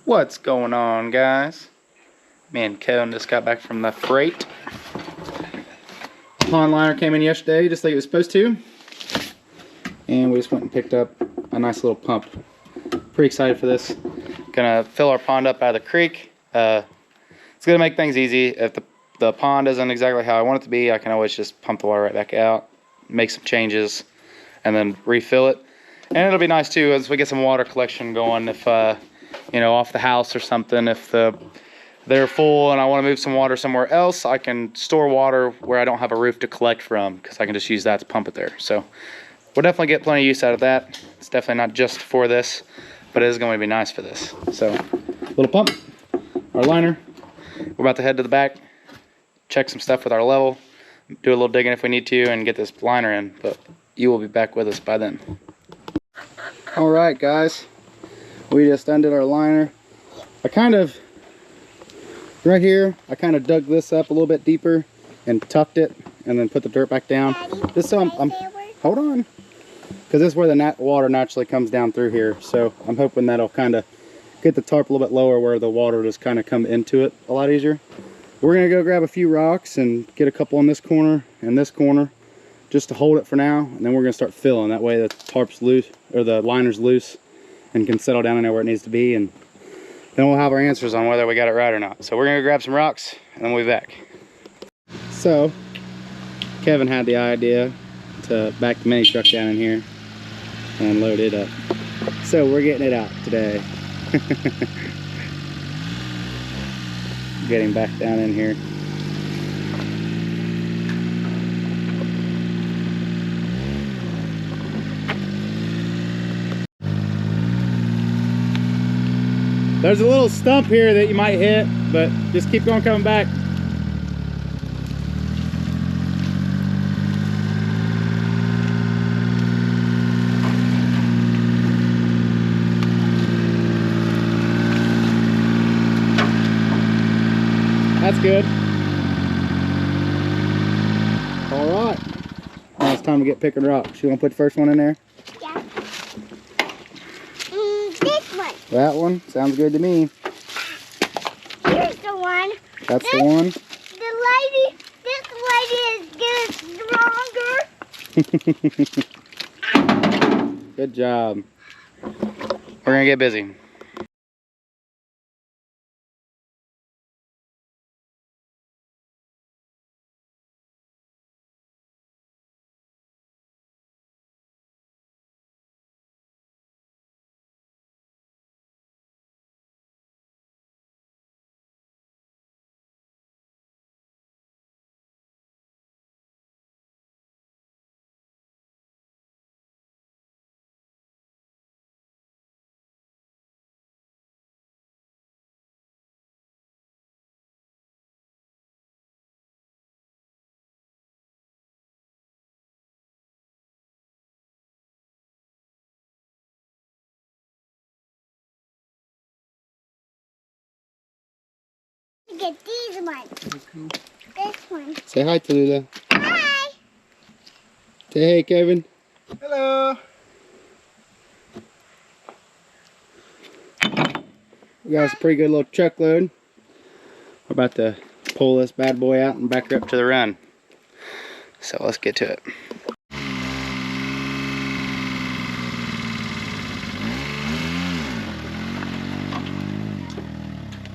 What's going on, guys? Me and Kevin just got back from the freight. Pond liner came in yesterday just like it was supposed to, and we just went and picked up a nice little pump. Pretty excited for this. Gonna fill our pond up out of the creek. It's gonna make things easy. If the pond isn't exactly how I want it to be, I can always just pump the water right back out, make some changes, and then refill it. And it'll be nice too as we get some water collection going. If you know, off the house or something, if they're full and I want to move some water somewhere else, I can store water where I don't have a roof to collect from, because I can just use that to pump it there. So we'll definitely get plenty of use out of that. It's definitely not just for this, but it is going to be nice for this. So little pump, our liner. We're about to head to the back, check some stuff with our level, do a little digging if we need to, and get this liner in. But you will be back with us by then. All right, guys, we just undid our liner. Right here, I kind of dug this up a little bit deeper and tucked it, and then put the dirt back down. Just so I'm hold on, because this is where the water naturally comes down through here. So I'm hoping that'll kind of get the tarp a little bit lower, where the water will just kind of come into it a lot easier. We're gonna go grab a few rocks and get a couple in this corner and this corner, just to hold it for now, and then we're gonna start filling. That way the tarp's loose, or the liner's loose, and can settle down in there where it needs to be, and then we'll have our answers on whether we got it right or not. So we're gonna grab some rocks and then we'll be back. So Kevin had the idea to back the mini truck down in here and load it up. So we're getting it out today. Getting back down in here. There's a little stump here that you might hit, but just keep going, coming back. That's good. All right. Now it's time to get picking rocks. You want to put the first one in there? Yeah. This one. That one? Sounds good to me. Here's the one. That's the one? This lady is getting stronger. Good job. We're gonna get busy. Get these ones. This one. Say hi to Lula. Hi. Say hey, Kevin. Hello. We got a pretty good little truckload. We're about to pull this bad boy out and back her up to the run. So let's get to it.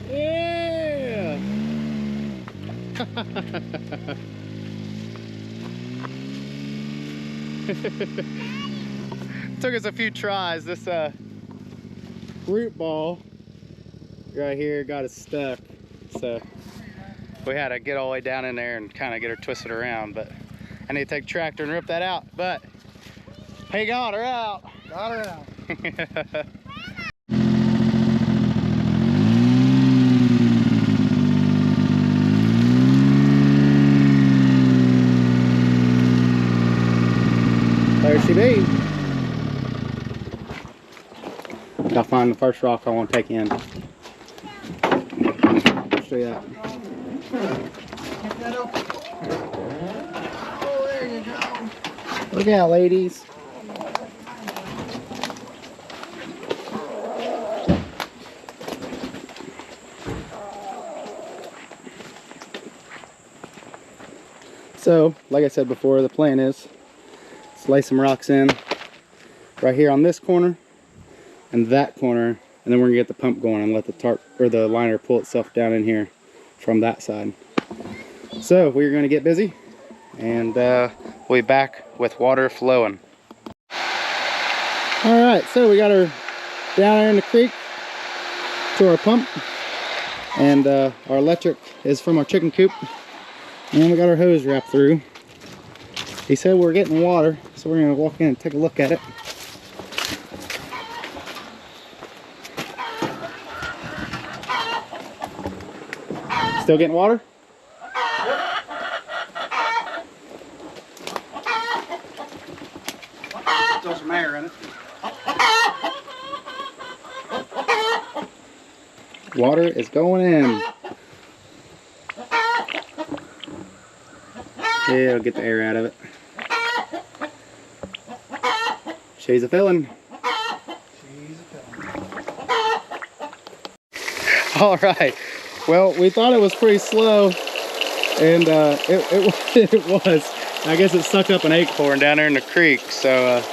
Yeah! Took us a few tries. This root ball right here got us stuck, so we had to get all the way down in there and kind of get her twisted around. But I need to take a tractor and rip that out. But he got her out. Got her out. There she be. I'll find the first rock I want to take in. Let's do that. Oh, there you go. Look out, ladies. So, like I said before, the plan is to lay some rocks in right here on this corner and that corner, and then we're gonna get the pump going and let the tarp or the liner pull itself down in here from that side. So we're gonna get busy, and we'll be back with water flowing. All right, so we got her down there in the creek to our pump, and our electric is from our chicken coop, and we got our hose wrapped through. He said we're getting water, so we're gonna walk in and take a look at it. Still getting water? Throw some air in it. Water is going in. Yeah, I'll get the air out of it. She's a filling. All right. Well, we thought it was pretty slow, and it was. I guess it sucked up an acorn down there in the creek. So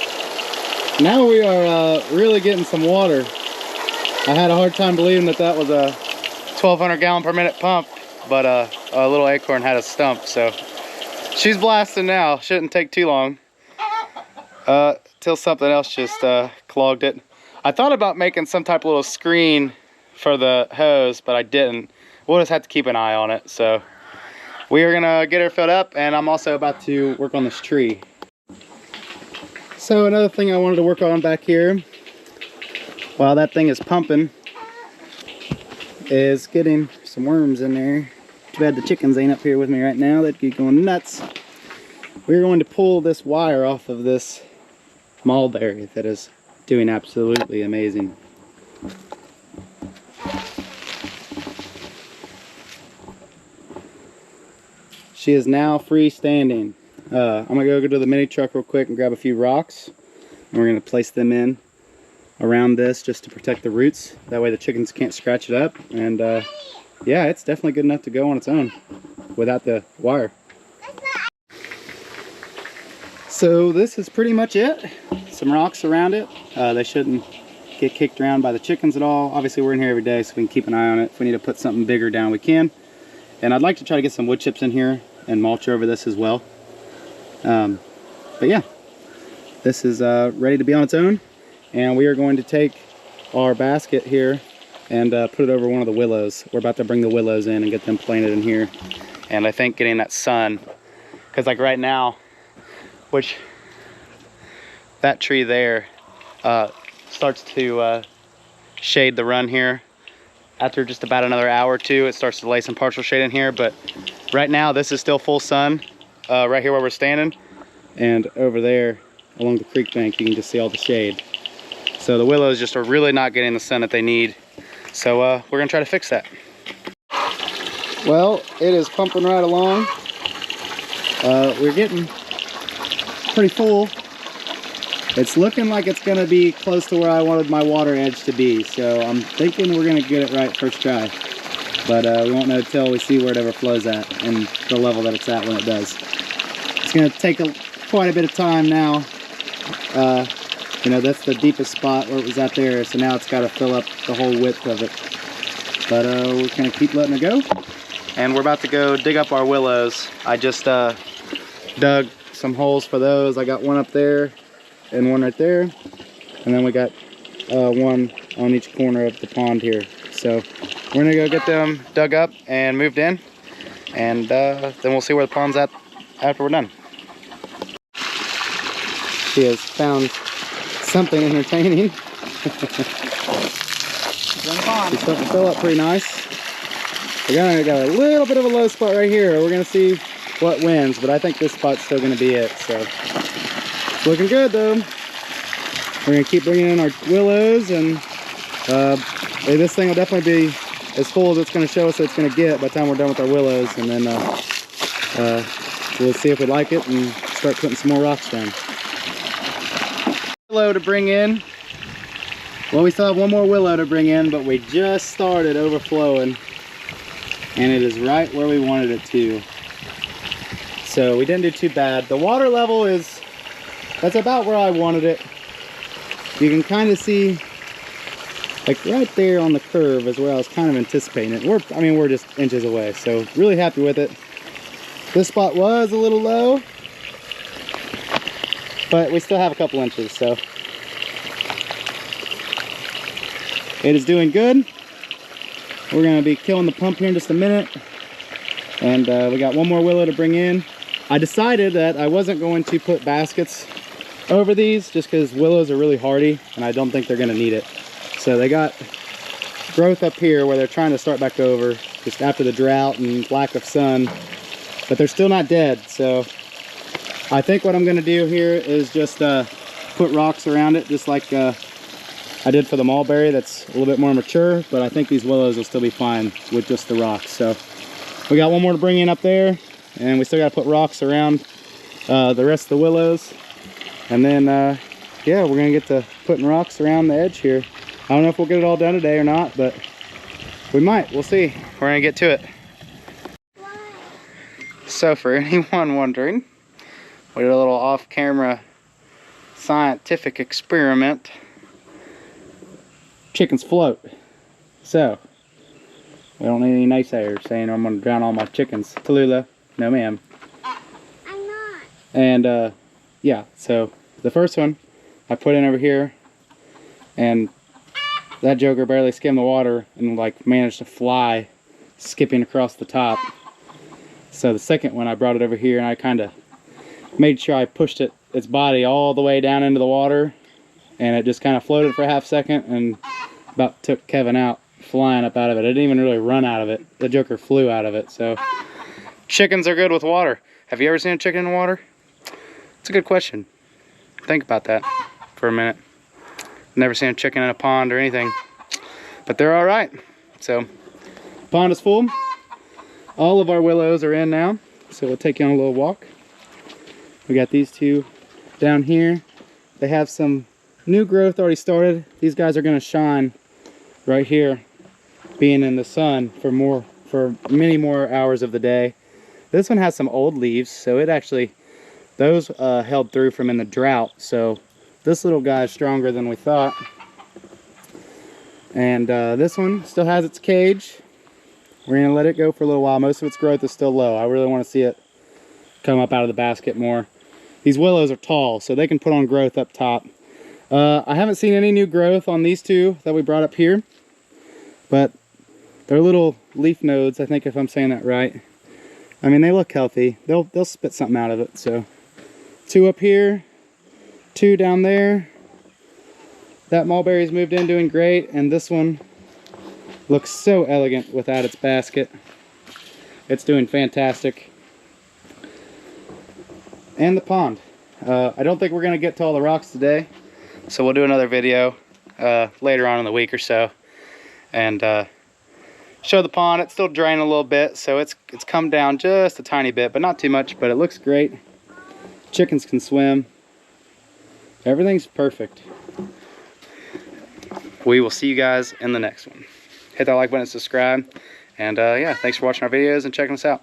now we are really getting some water. I had a hard time believing that that was a 1,200 gallon per minute pump, but a little acorn had a stump. So she's blasting now. Shouldn't take too long till something else just clogged it. I thought about making some type of little screen for the hose, but I didn't. We'll just have to keep an eye on it. So we are gonna get her filled up, and I'm also about to work on this tree. So another thing I wanted to work on back here while that thing is pumping is getting some worms in there. Too bad the chickens ain't up here with me right now. They'd be going nuts. We're going to pull this wire off of this mulberry that is doing absolutely amazing. She is now freestanding. I'm gonna go to the mini truck real quick and grab a few rocks, and we're gonna place them in around this just to protect the roots. That way the chickens can't scratch it up. And yeah, it's definitely good enough to go on its own without the wire. So this is pretty much it. Some rocks around it. They shouldn't get kicked around by the chickens at all. Obviously we're in here every day, so we can keep an eye on it. If we need to put something bigger down, we can. And I'd like to try to get some wood chips in here and mulch over this as well. But yeah, this is ready to be on its own, and we are going to take our basket here and put it over one of the willows. We're about to bring the willows in and get them planted in here, and I think getting that sun, because like right now, which that tree there starts to shade the run here. After just about another hour or two, it starts to lay some partial shade in here, but right now this is still full sun right here where we're standing, and over there along the creek bank you can just see all the shade. So the willows just are really not getting the sun that they need, so we're gonna try to fix that. Well, it is pumping right along. We're getting pretty full. It's looking like it's gonna be close to where I wanted my water edge to be, so I'm thinking we're gonna get it right first try. But we won't know until we see where it ever flows at and the level that it's at when it does. It's gonna take quite a bit of time now. You know, that's the deepest spot where it was at there, so now it's gotta fill up the whole width of it. But we're gonna keep letting it go. And we're about to go dig up our willows. I just dug some holes for those. I got one up there and one right there, and then we got one on each corner of the pond here. So we're gonna go get them dug up and moved in, and then we'll see where the pond's at after we're done. She has found something entertaining. She's starting to fill up pretty nice. We got a little bit of a low spot right here. We're gonna see what wins, but I think this spot's still gonna be it. So it's looking good though. We're gonna keep bringing in our willows, and this thing will definitely be as full as it's gonna show us it's gonna get by the time we're done with our willows, and then we'll see if we like it and start putting some more rocks down. Willow to bring in. Well, we still have one more willow to bring in, but we just started overflowing, and it is right where we wanted it to. So we didn't do too bad. The water level that's about where I wanted it. You can kind of see, like right there on the curve is where I was kind of anticipating it. We're just inches away, so really happy with it. This spot was a little low, but we still have a couple inches, so it is doing good. We're gonna be killing the pump here in just a minute, and we got one more willow to bring in. I decided that I wasn't going to put baskets over these just because willows are really hardy and I don't think they're gonna need it. So they got growth up here where they're trying to start back over just after the drought and lack of sun, but they're still not dead. So I think what I'm gonna do here is just put rocks around it, just like I did for the mulberry that's a little bit more mature, but I think these willows will still be fine with just the rocks. So we got one more to bring in up there, and we still got to put rocks around the rest of the willows. And then yeah, we're gonna get to putting rocks around the edge here. I don't know if we'll get it all done today or not, but we might. We'll see. We're gonna get to it. So for anyone wondering, we did a little off-camera scientific experiment. Chickens float. So we don't need any naysayers saying I'm gonna drown all my chickens. Tallulah, no ma'am. I'm not. And yeah, so the first one I put in over here, and that joker barely skimmed the water and like managed to fly, skipping across the top. So the second one I brought it over here, and I kind of made sure I pushed its body all the way down into the water, and it just kind of floated for a half second and about took Kevin out flying up out of it. It didn't even really run out of it. The joker flew out of it. So chickens are good with water. Have you ever seen a chicken in water? It's a good question. Think about that for a minute. Never seen a chicken in a pond or anything, but they're all right. So pond is full. All of our willows are in now, so we'll take you on a little walk. We got these two down here. They have some new growth already started. These guys are going to shine right here, being in the sun for many more hours of the day. This one has some old leaves, so it actually, those held through from in the drought. So this little guy is stronger than we thought. And this one still has its cage. We're going to let it go for a little while. Most of its growth is still low. I really want to see it come up out of the basket more. These willows are tall, so they can put on growth up top. I haven't seen any new growth on these two that we brought up here, but they're little leaf nodes, I think, if I'm saying that right. I mean, they look healthy. They'll spit something out of it. So two up here, two down there. That mulberry's moved in doing great, and this one looks so elegant without its basket. It's doing fantastic. And the pond. I don't think we're gonna get to all the rocks today, so we'll do another video later on in the week or so, and show the pond. It's still draining a little bit, so it's come down just a tiny bit, but not too much. But it looks great. Chickens can swim. Everything's perfect. We will see you guys in the next one. Hit that like button and subscribe, and yeah, thanks for watching our videos and checking us out.